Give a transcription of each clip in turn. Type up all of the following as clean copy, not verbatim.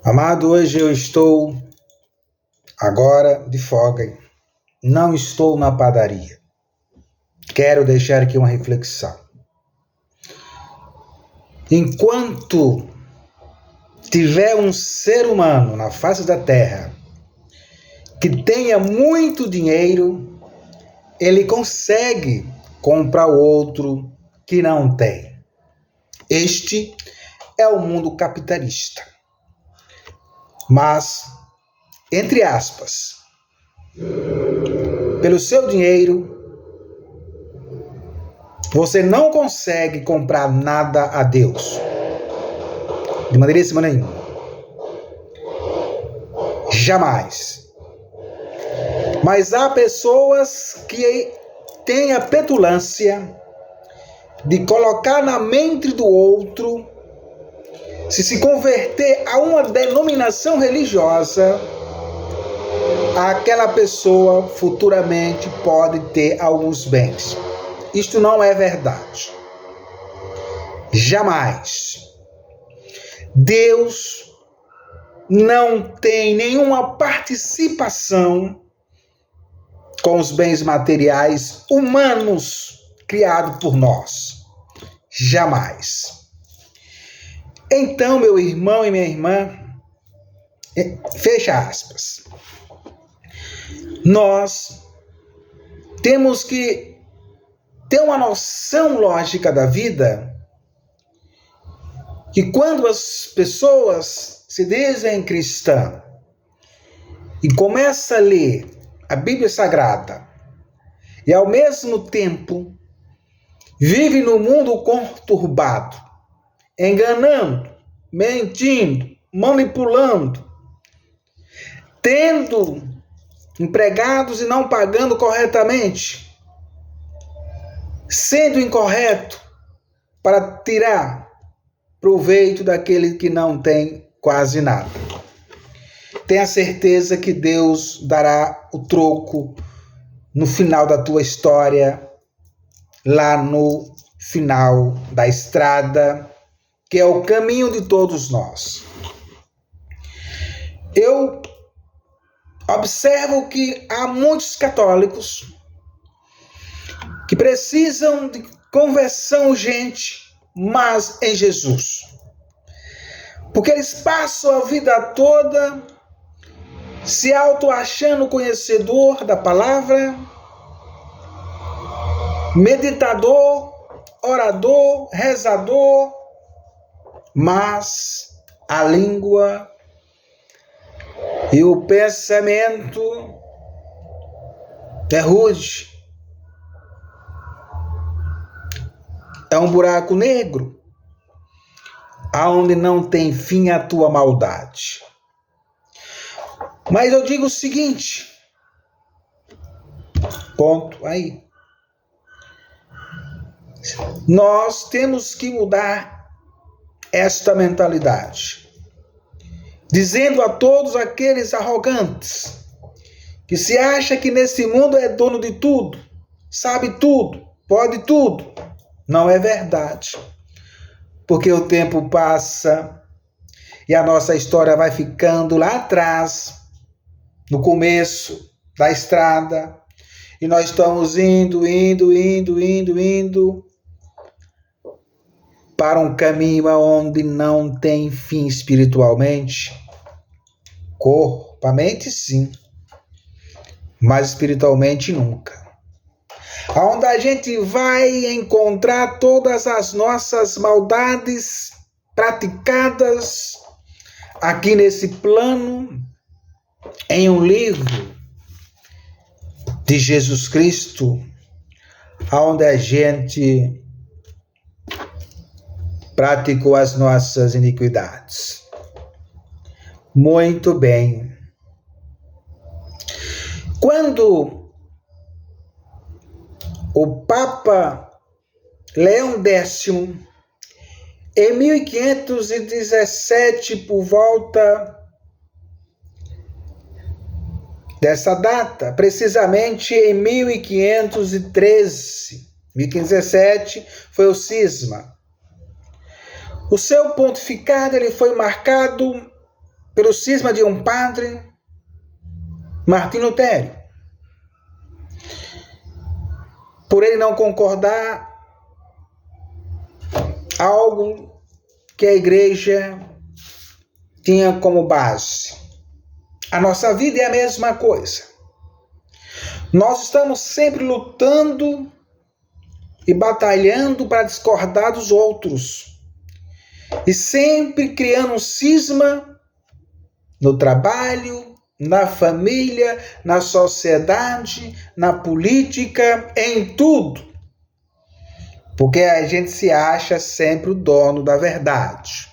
Amado, hoje eu estou agora de folga. Não estou na padaria. Quero deixar aqui uma reflexão. Enquanto tiver um ser humano na face da terra que tenha muito dinheiro, ele consegue comprar o outro que não tem. Este é o mundo capitalista. Mas, entre aspas, pelo seu dinheiro, você não consegue comprar nada a Deus. De maneiríssima nenhuma. Jamais. Mas há pessoas que têm a petulância de colocar na mente do outro, se converter a uma denominação religiosa, aquela pessoa futuramente pode ter alguns bens. Isto não é verdade. Jamais. Deus não tem nenhuma participação com os bens materiais humanos criados por nós. Jamais. Então, meu irmão e minha irmã, fecha aspas. Nós temos que ter uma noção lógica da vida, que quando as pessoas se dizem cristãs e começam a ler a Bíblia Sagrada e ao mesmo tempo vive no mundo conturbado, enganando, mentindo, manipulando, tendo empregados e não pagando corretamente, sendo incorreto para tirar proveito daquele que não tem quase nada. Tenha certeza que Deus dará o troco no final da tua história, lá no final da estrada, que é o caminho de todos nós. Eu observo que há muitos católicos que precisam de conversão urgente, mas em Jesus. Porque eles passam a vida toda se auto-achando conhecedor da palavra, meditador, orador, rezador, mas a língua e o pensamento é rude. É um buraco negro, aonde não tem fim a tua maldade. Mas eu digo o seguinte, ponto aí. Nós temos que mudar esta mentalidade, dizendo a todos aqueles arrogantes que se acham que nesse mundo é dono de tudo, sabe tudo, pode tudo. Não é verdade, porque o tempo passa e a nossa história vai ficando lá atrás, no começo da estrada, e nós estamos indo para um caminho onde não tem fim espiritualmente. Corpamente sim, mas espiritualmente nunca. Onde a gente vai encontrar todas as nossas maldades praticadas aqui nesse plano, em um livro de Jesus Cristo, onde a gente praticou as nossas iniquidades. Muito bem. Quando o Papa Leão X, em 1517, por volta dessa data, precisamente em 1513, 1517, foi o cisma. O seu pontificado ele foi marcado pelo cisma de um padre, Martim Lutero. Por ele não concordar algo que a igreja tinha como base. A nossa vida é a mesma coisa. Nós estamos sempre lutando e batalhando para discordar dos outros. E sempre criando um cisma no trabalho, na família, na sociedade, na política, em tudo. Porque a gente se acha sempre o dono da verdade.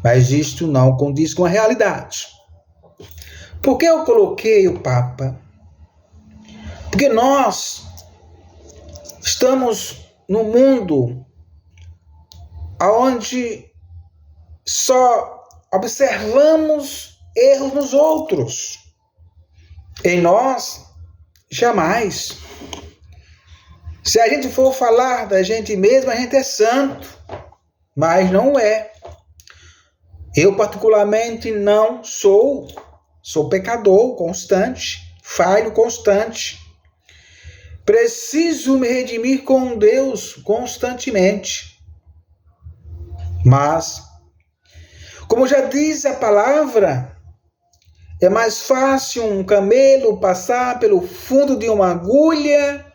Mas isto não condiz com a realidade. Por que eu coloquei o Papa? Porque nós estamos num mundo onde só observamos erros nos outros. Em nós, jamais. Se a gente for falar da gente mesmo, a gente é santo, mas não é. Eu, particularmente, não sou. Sou pecador constante, falho constante. Preciso me redimir com Deus constantemente. Mas, como já diz a palavra, é mais fácil um camelo passar pelo fundo de uma agulha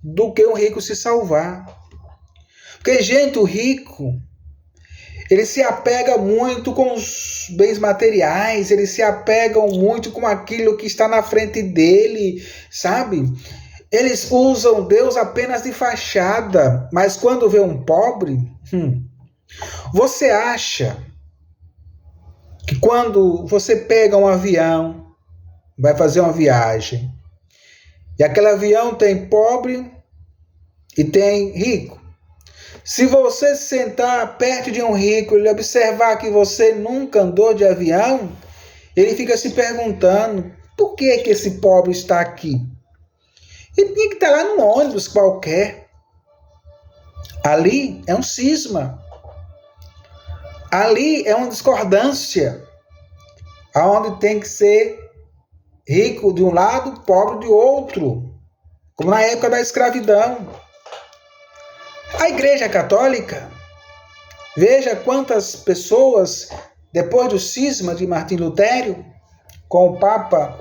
do que um rico se salvar. Porque, gente, o rico, ele se apega muito com os bens materiais, ele se apega muito com aquilo que está na frente dele, sabe? Eles usam Deus apenas de fachada, mas quando vê um pobre, você acha que quando você pega um avião, vai fazer uma viagem, e aquele avião tem pobre e tem rico, se você sentar perto de um rico e ele observar que você nunca andou de avião, ele fica se perguntando, por que esse pobre está aqui? Ele tinha que estar lá num ônibus qualquer. Ali é um cisma. Ali é uma discordância. Onde tem que ser rico de um lado, pobre de outro. Como na época da escravidão. A Igreja Católica, veja quantas pessoas, depois do cisma de Martim Lutero, com o Papa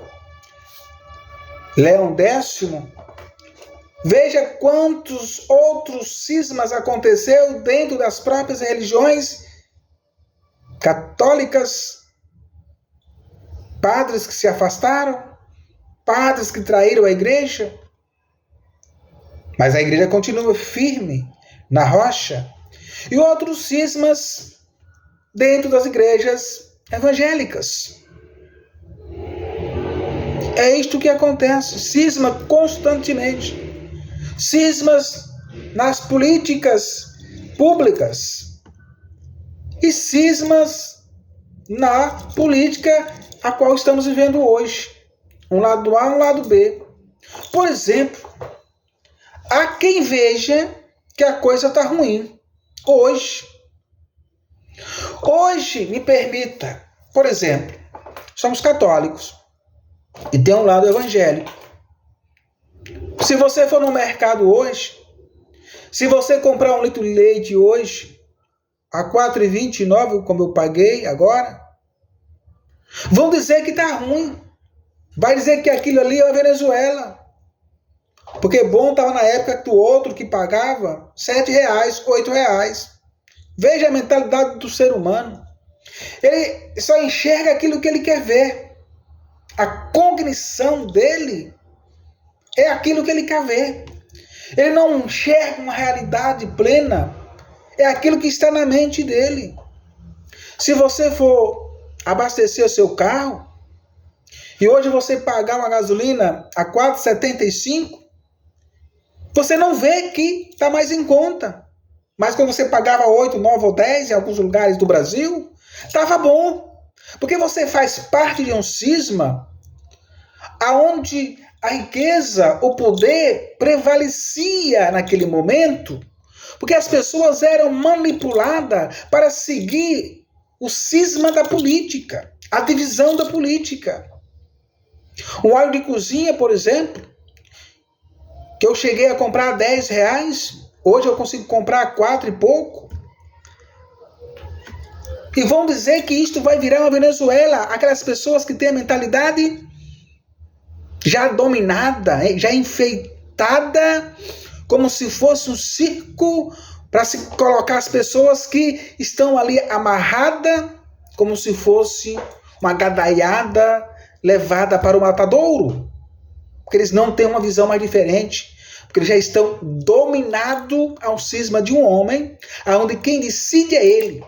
Leão X, veja quantos outros cismas aconteceu dentro das próprias religiões católicas, padres que se afastaram, padres que traíram a igreja, mas a igreja continua firme na rocha, e outros cismas dentro das igrejas evangélicas. É isto que acontece, cisma constantemente. Cismas nas políticas públicas e cismas na política a qual estamos vivendo hoje. Um lado A, um lado B. Por exemplo, há quem veja que a coisa está ruim hoje. Hoje, me permita, por exemplo, somos católicos e tem um lado evangélico. Se você for no mercado hoje, se você comprar um litro de leite hoje, a R$ 4,29, como eu paguei agora, vão dizer que está ruim. Vai dizer que aquilo ali é a Venezuela. Porque bom estava na época do outro que pagava R$ 7, R$ 8. Veja a mentalidade do ser humano. Ele só enxerga aquilo que ele quer ver. A cognição dele é aquilo que ele quer ver. Ele não enxerga uma realidade plena. É aquilo que está na mente dele. Se você for abastecer o seu carro e hoje você pagar uma gasolina a R$ 4,75, você não vê que está mais em conta. Mas quando você pagava 8, 9 ou 10 em alguns lugares do Brasil, estava bom. Porque você faz parte de um cisma aonde a riqueza, o poder prevalecia naquele momento, porque as pessoas eram manipuladas para seguir o cisma da política, a divisão da política. Um óleo de cozinha, por exemplo, que eu cheguei a comprar R$10, hoje eu consigo comprar a 4 e pouco. E vão dizer que isto vai virar uma Venezuela, aquelas pessoas que têm a mentalidade já dominada, já enfeitada, como se fosse um circo, para se colocar as pessoas que estão ali amarradas, como se fosse uma gadaiada levada para o matadouro. Porque eles não têm uma visão mais diferente, porque eles já estão dominados ao cisma de um homem, onde quem decide é ele.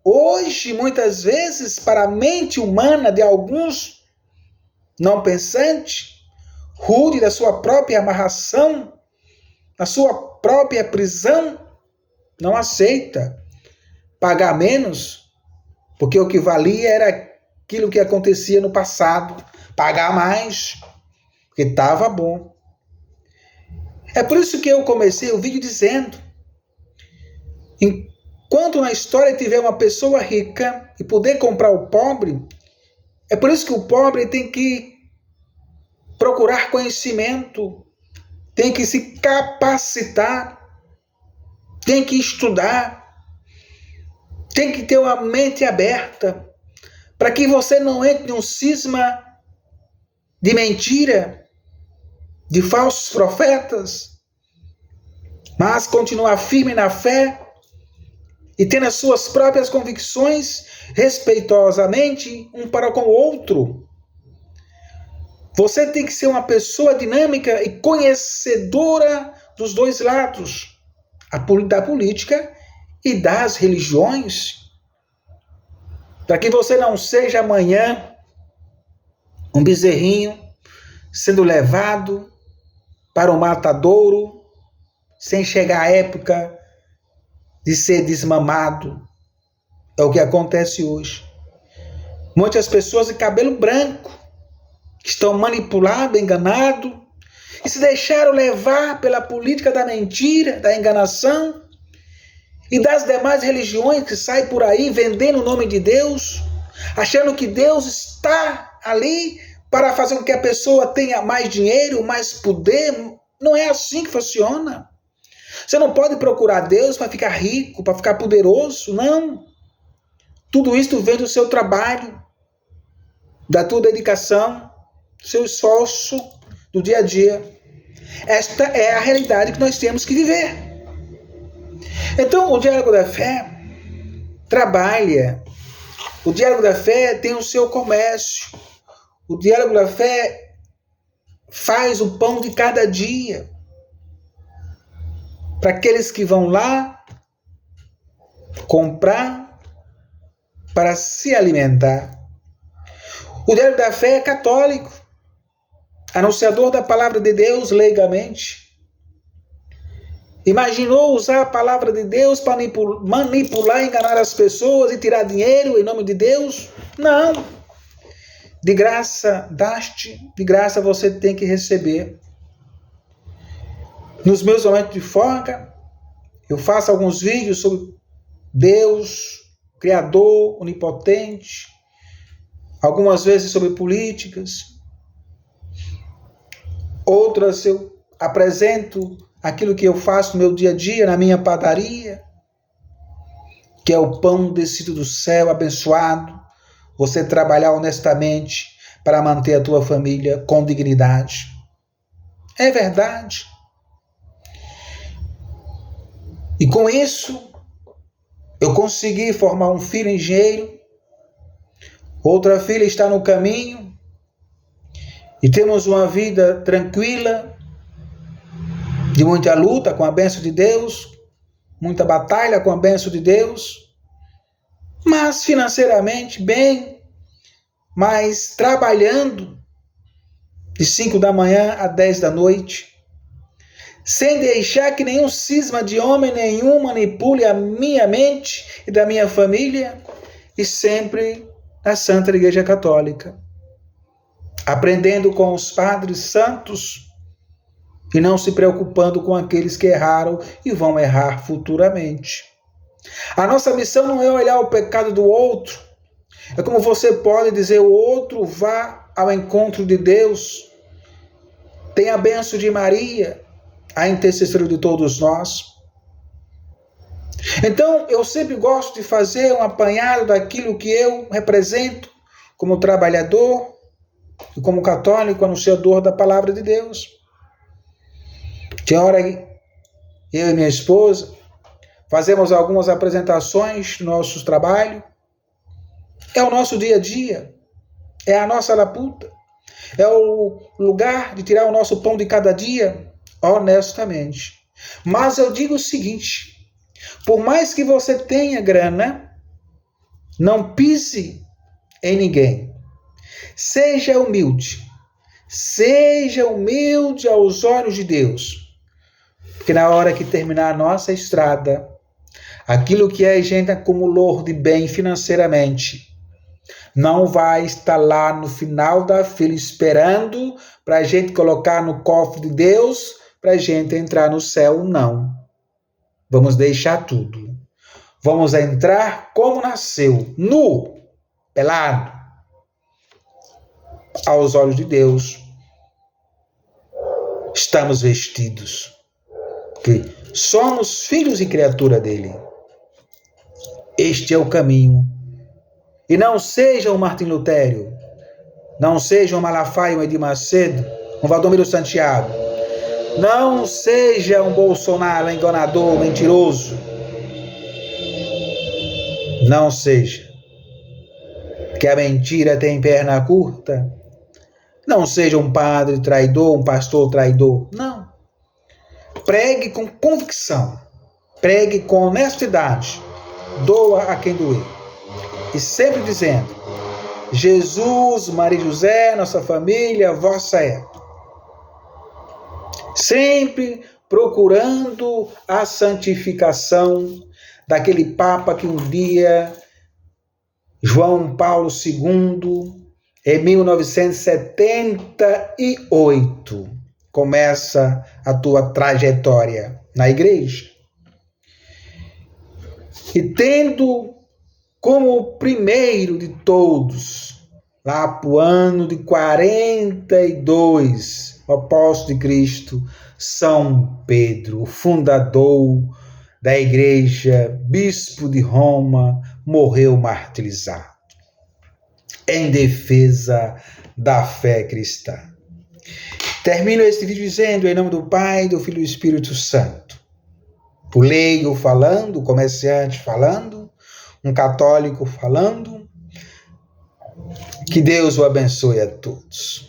Hoje, muitas vezes, para a mente humana de alguns não pensantes, rude da sua própria amarração, na sua própria prisão, não aceita pagar menos, porque o que valia era aquilo que acontecia no passado, pagar mais, porque estava bom. É por isso que eu comecei o vídeo dizendo, enquanto na história tiver uma pessoa rica e poder comprar o pobre, é por isso que o pobre tem que procurar conhecimento, tem que se capacitar, tem que estudar, tem que ter uma mente aberta, para que você não entre em um cisma de mentira, de falsos profetas, mas continuar firme na fé e tendo as suas próprias convicções respeitosamente um para com o outro. Você tem que ser uma pessoa dinâmica e conhecedora dos dois lados, da política e das religiões, para que você não seja amanhã um bezerrinho sendo levado para o matadouro sem chegar a época de ser desmamado. É o que acontece hoje. Muitas pessoas de cabelo branco estão manipulados, enganados, e se deixaram levar pela política da mentira, da enganação, e das demais religiões que saem por aí vendendo o nome de Deus, achando que Deus está ali para fazer com que a pessoa tenha mais dinheiro, mais poder. Não é assim que funciona. Você não pode procurar Deus para ficar rico, para ficar poderoso, não. Tudo isso vem do seu trabalho, da tua dedicação, do seu esforço, do dia a dia. Esta é a realidade que nós temos que viver. Então, o diálogo da fé trabalha. O diálogo da fé tem o seu comércio. O diálogo da fé faz o pão de cada dia. Para aqueles que vão lá comprar para se alimentar. O diálogo da fé é católico, anunciador da palavra de Deus leigamente. Imaginou usar a palavra de Deus para manipular, enganar as pessoas e tirar dinheiro em nome de Deus? Não. De graça daste, de graça você tem que receber. Nos meus momentos de folga, eu faço alguns vídeos sobre Deus, Criador, Onipotente, algumas vezes sobre políticas, outras eu apresento aquilo que eu faço no meu dia a dia, na minha padaria, que é o pão descido do céu, abençoado, você trabalhar honestamente para manter a tua família com dignidade. É verdade. E com isso, eu consegui formar um filho engenheiro, outra filha está no caminho, e temos uma vida tranquila, de muita luta com a bênção de Deus, muita batalha com a bênção de Deus, mas financeiramente bem, mas trabalhando de 5 da manhã a 10 da noite, sem deixar que nenhum cisma de homem nenhum manipule a minha mente e da minha família, e sempre na Santa Igreja Católica, aprendendo com os padres santos e não se preocupando com aqueles que erraram e vão errar futuramente. A nossa missão não é olhar o pecado do outro. É como você pode dizer, o outro vá ao encontro de Deus. Tem a bênção de Maria, a intercessora de todos nós. Então, eu sempre gosto de fazer um apanhado daquilo que eu represento como trabalhador e como católico, anunciador da palavra de Deus. Tem hora eu e minha esposa fazemos algumas apresentações do nosso trabalho. É o nosso dia a dia. É a nossa labuta. É o lugar de tirar o nosso pão de cada dia, honestamente. Mas eu digo o seguinte, por mais que você tenha grana, não pise em ninguém. Seja humilde. Seja humilde aos olhos de Deus. Porque na hora que terminar a nossa estrada, aquilo que a gente acumulou de bem financeiramente, não vai estar lá no final da fila esperando para a gente colocar no cofre de Deus, para a gente entrar no céu, não. Vamos deixar tudo. Vamos entrar como nasceu, nu, pelado, aos olhos de Deus. Estamos vestidos, que somos filhos e criatura dele. Este é o caminho. E não seja um Martim Lutero, não seja um Malafaia, um Edir Macedo, um Valdomiro Santiago, não seja um Bolsonaro enganador, mentiroso. Não seja. Que a mentira tem perna curta. Não seja um padre traidor, um pastor traidor. Não. Pregue com convicção. Pregue com honestidade. Doa a quem doer. E sempre dizendo, Jesus, Maria e José, nossa família, vossa é. Sempre procurando a santificação daquele Papa que um dia, João Paulo II, em 1978, começa a tua trajetória na igreja. E tendo como o primeiro de todos, lá para o ano de 42, o apóstolo de Cristo, São Pedro, o fundador da igreja, bispo de Roma, morreu martirizado em defesa da fé cristã. Termino este vídeo dizendo, em nome do Pai, do Filho e do Espírito Santo, o leigo falando, o comerciante falando, um católico falando, que Deus o abençoe a todos.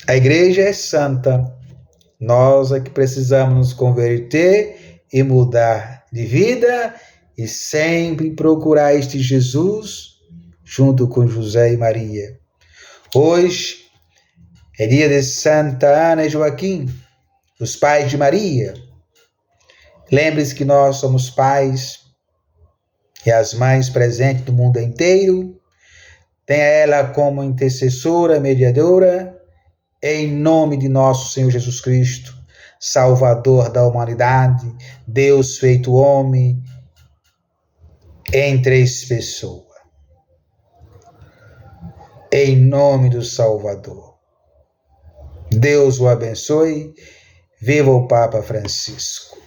A igreja é santa, nós é que precisamos nos converter e mudar de vida e sempre procurar este Jesus junto com José e Maria. Hoje é dia de Santa Ana e Joaquim, os pais de Maria. Lembre-se que nós somos pais e as mães presentes no mundo inteiro. Tenha ela como intercessora, mediadora, em nome de nosso Senhor Jesus Cristo, Salvador da humanidade, Deus feito homem, em 3 pessoas. Em nome do Salvador. Deus o abençoe. Viva o Papa Francisco.